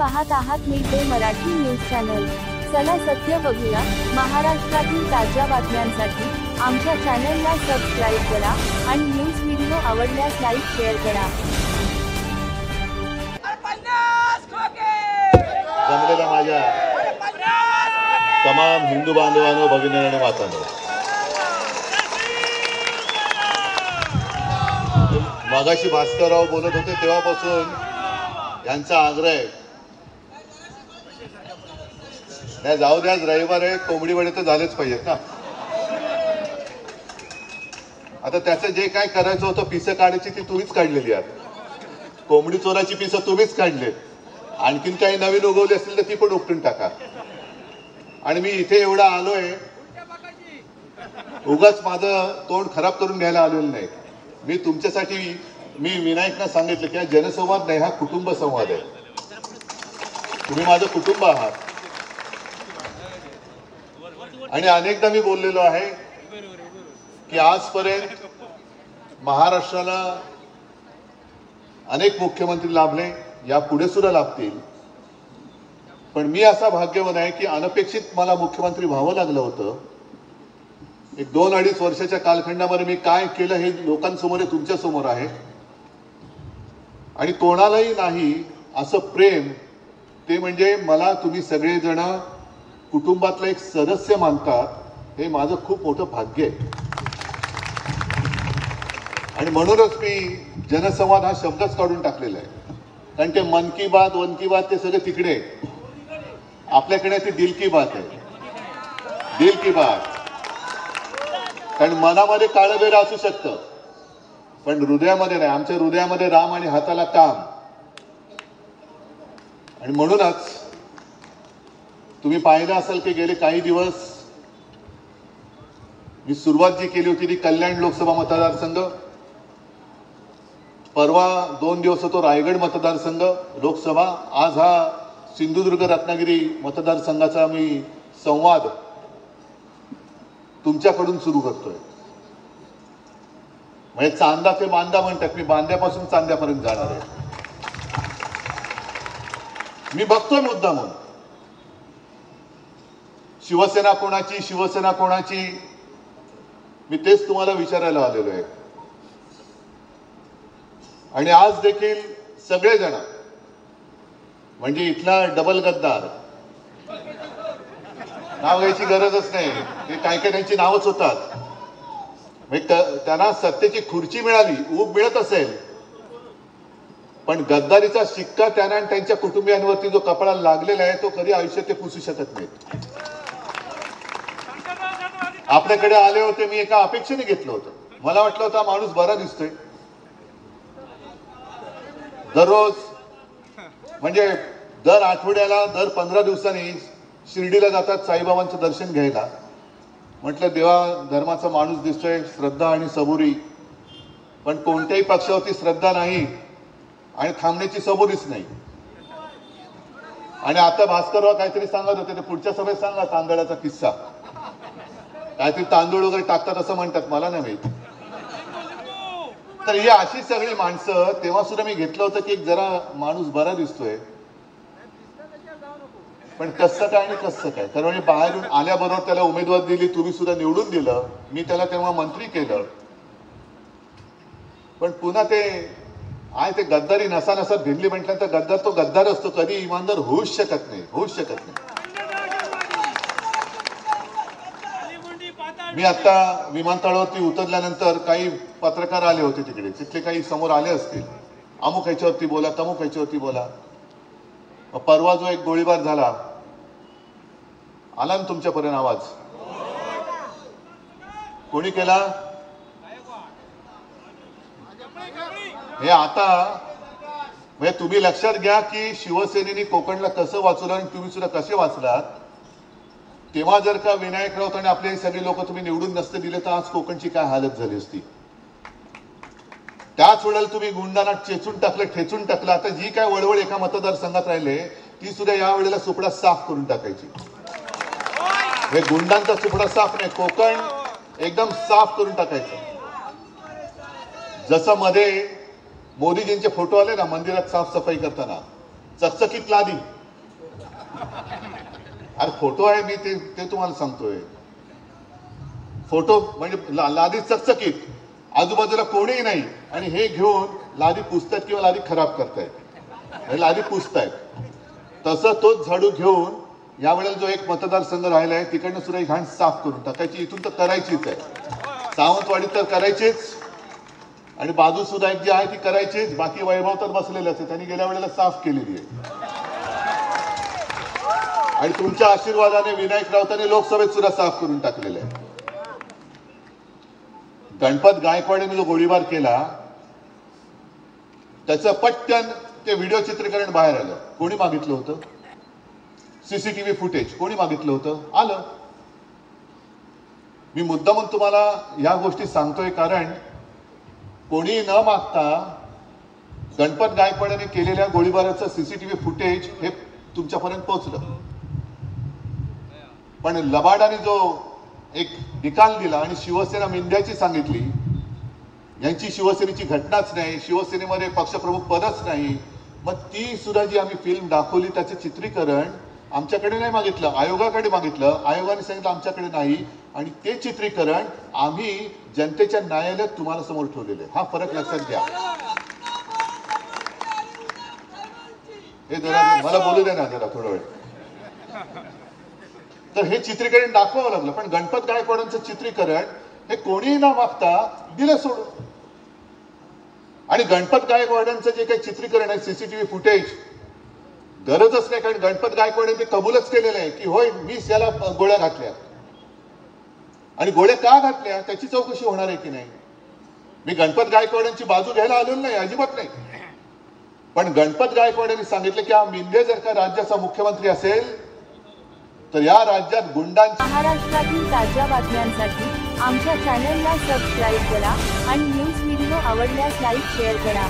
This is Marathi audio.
पाहत आहात mid day Marathi news channel. चला सत्य बघूया। महाराष्ट्रातील ताज्या बातम्यांसाठी आमच्या चॅनलला सबस्क्राइब करा आणि न्यूज व्हिडिओ आवडल्यास लाईक शेअर करा। जमलेल्या माझ्या तमाम हिंदू बांधवांनो, भगिनी आणि मातांनो, मगाशी भास्करराव बोलत होते तेव्हापासून यांचा आग्रह आहे, नाही जाऊ द्या, रविवार आहे, कोंबडी वडे तर झालेच पाहिजेत ना। आता त्याचं जे काय करायचं होतं, पिसं काढायची ती तुम्हीच काढलेली आहात, कोंबडी चोराची पिसं तुम्हीच काढले, आणखीन काही नवीन उगवली असतील तर ती पण उपटून टाका। आणि मी इथे एवढा आलोय, उगाच माझं तोंड खराब करून घ्यायला आलेलं नाही। मी तुमच्यासाठी, मी विनायकना सांगितलं की हा जनसंवाद नाही, हा कुटुंब संवाद आहे। तुम्ही माझं कुटुंब आहात आणि अनेकदा मी बोललेलो आहे की आजपर्यंत महाराष्ट्राला अनेक मुख्यमंत्री लाभले, यापुढे सुद्धा लाभतील, पण मी असा भाग्यवान आहे की अनपेक्षित मला मुख्यमंत्री व्हावं लागलं होतं। एक 2-2.5 वर्षाच्या कालखंडामध्ये मी काय केलं हे लोकांसमोर आहे, तुमच्या समोर आहे। आणि कोणालाही नाही असं प्रेम, ते म्हणजे मला तुम्ही सगळेजण कुटुंबातला एक सदस्य मानतात, हे माझं खूप मोठं भाग्य आहे। आणि म्हणूनच मी जनसंवाद हा शब्दच काढून टाकलेला आहे, कारण ते मन की बात, वन की बात ते सगळं तिकडे, आपल्याकडे ती दिल की बात आहे, दिल की बात। कारण मनामध्ये काळबेर असू शकतं, पण हृदयामध्ये नाही। आमच्या हृदयामध्ये राम आणि हाताला काम। आणि म्हणूनच तुम्ही पाहिलं असेल की गेले काही दिवस मी सुरुवात जी केली होती ती कल्याण लोकसभा मतदारसंघ, परवा 2 दिवस होतो रायगड मतदारसंघ लोकसभा, आज हा सिंधुदुर्ग रत्नागिरी मतदारसंघाचा मी संवाद तुमच्याकडून सुरू करतोय। म्हणजे चांदा ते बांदा म्हणतात, मी बांद्यापासून चांद्यापर्यंत जाणार आहे। मी बघतोय मुद्दा म्हणून, शिवसेना कोणाची, शिवसेना कोणाची, मी तेच तुम्हाला विचारायला आलेलो आहे। आणि आज देखील सगळेजण, म्हणजे इथला डबल गद्दार, नाव घ्यायची गरजच नाही, ते काय काय त्यांची नावच होतात, त्यांना सत्तेची खुर्ची मिळाली, ऊब मिळत असेल, पण गद्दारीचा शिक्का त्यांना आणि त्यांच्या कुटुंबियांवरती जो कपाळाला लागलेला आहे तो कधी आयुष्यात ते पुसू शकत नाहीत। आपल्याकडे आले होते, मी एका अपेक्षेने घेतलं होतं, मला वाटलं होतं माणूस बरा दिसतोय, दररोज म्हणजे दर आठवड्याला, दर 15 दिवसांनी शिर्डीला जातात साईबाबांचं दर्शन घ्यायला। म्हटलं देवा धर्माचा माणूस दिसतोय, श्रद्धा आणि सबुरी, पण कोणत्याही पक्षावरती श्रद्धा नाही आणि थांबण्याची सबुरीच नाही। आणि आता भास्करराव काहीतरी सांगत होते, ते पुढच्या सभेत सांगा तांदळाचा किस्सा, काहीतरी तांदूळ वगैरे टाकतात असं म्हणतात, मला नाही माहिती। तर ही अशी सगळी माणसं, तेव्हा सुद्धा मी घेतलं होतं की जरा माणूस बरा दिसतोय, पण कसं काय आणि कसं काय, कारण बाहेरून आल्याबरोबर त्याला उमेदवारी दिली, तुम्ही सुद्धा निवडून दिलं, मी त्याला तेव्हा मंत्री केलं, पण पुन्हा ते आहे ते गद्दारी नसा भिनली म्हटल्यानंतर गद्दार तो गद्दार असतो, कधी इमानदार होऊच शकत नाही, होऊच शकत नाही। मी आता विमानतळावरती उतरल्यानंतर काही पत्रकार आले होते तिकडे, तिथले काही समोर आले असतील, अमुक ह्याच्यावरती बोला, तमुक ह्याच्यावरती बोला। परवा जो एक गोळीबार झाला, आला ना तुमच्यापर्यंत आवाज, कोणी केला हे आता, म्हणजे तुम्ही लक्षात घ्या की शिवसेनेने कोकणला कसं वाचवलं आणि तुम्ही सुद्धा कसे वाचलात। तेव्हा जर का विनायक राऊत आणि आपले सगळे लोक तुम्ही निवडून नसते दिले तर आज कोकणची काय हालत झाली असती। त्याच वेळेला तुम्ही गुंडांना चेचून टाकलं, ठेचून टाकलं। आता जी काय वळवळ एका मतदारसंघात राहिले ती सुद्धा या वेळेला सुपडा साफ करून टाकायची। हे गुंडांचा सुपडा साफ नाही, कोकण एकदम साफ करून टाकायचं। जसं मध्ये मोदीजींचे फोटो आले ना मंदिरात साफसफाई करताना, चकचकीत लादी, अरे फोटो आहे, मी ते तुम्हाला सांगतोय. फोटो म्हणजे लादी चकचकीत, आजूबाजूला कोणीही नाही, आणि हे घेऊन लादी पुसतायत किंवा लादी खराब करतायत, लादी पुसतायत. तसं तोच झाडू घेऊन यावेळेला जो एक मतदारसंघ राहिला आहे तिकडनं सुद्धा ही घाण साफ करून टाकायची. इथून तर करायचीच आहे, सावंतवाडी तर करायचीच, आणि बाजू सुद्धा एक जी आहे ती करायचीच. बाकी वैभव तर बसलेले असते, त्यांनी गेल्या वेळेला साफ केलेली आहे. आणि तुमच्या आशीर्वादाने विनायक राऊतांनी लोकसभेत सुद्धा साफ करून टाकलेलं आहे. गणपत गायकवाडीने जो गोळीबार केला त्याचं पटकन ते व्हिडिओ चित्रीकरण बाहेर आलं. कोणी मागितलं होतं? सीसीटीव्ही फुटेज कोणी मागितलं होतं? आलं. मी मुद्दामून तुम्हाला या गोष्टी सांगतोय कारण कोणी न मागता गणपत गायकवाडीने केलेल्या गोळीबाराचं सीसीटीव्ही फुटेज हे तुमच्यापर्यंत पोहोचलं. पण लबाडाने जो एक निकाल दिला आणि शिवसेना मिंद्याची सांगितली, यांची शिवसेनेची घटनाच नाही, शिवसेनेमध्ये पक्षप्रमुख पदच नाही, मग ती सुद्धा जी आम्ही फिल्म दाखवली त्याचे चित्रीकरण आमच्याकडे नाही मागितलं, आयोगाकडे मागितलं. आयोगाने सांगितलं आमच्याकडे नाही, आणि ते चित्रीकरण आम्ही जनतेच्या न्यायालयात तुम्हाला समोर ठेवलेले. हा फरक लक्षात घ्या. हे जरा मला बोलू दे ना जरा थोडा वेळ. तर हे चित्रीकरण दाखवावं लागलं. पण गणपत गायकवाडांचं चित्रीकरण हे कोणीही न मागता दिलं सोडून. आणि गणपत गायकवाडांचं जे काही चित्रीकरण आहे सीसीटीव्ही फुटेज गरजच नाही, कारण गणपत गायकवाडांनी कबूलच केलेलं आहे की होय मीच याला गोळ्या घातल्या, आणि गोळ्या का घातल्या त्याची चौकशी होणार आहे की नाही. मी गणपत गायकवाडांची बाजू घ्यायला आलेलो नाही, अजिबात नाही. पण गणपत गायकवाडांनी सांगितलं की हा मिंदे जर का राज्याचा मुख्यमंत्री असेल तर या राज्यात गुंडांची. महाराष्ट्रातील ताज्या बातम्यांसाठी आमच्या चॅनलला सबस्क्राईब करा आणि न्यूज व्हिडिओ आवडल्यास लाईक शेअर करा.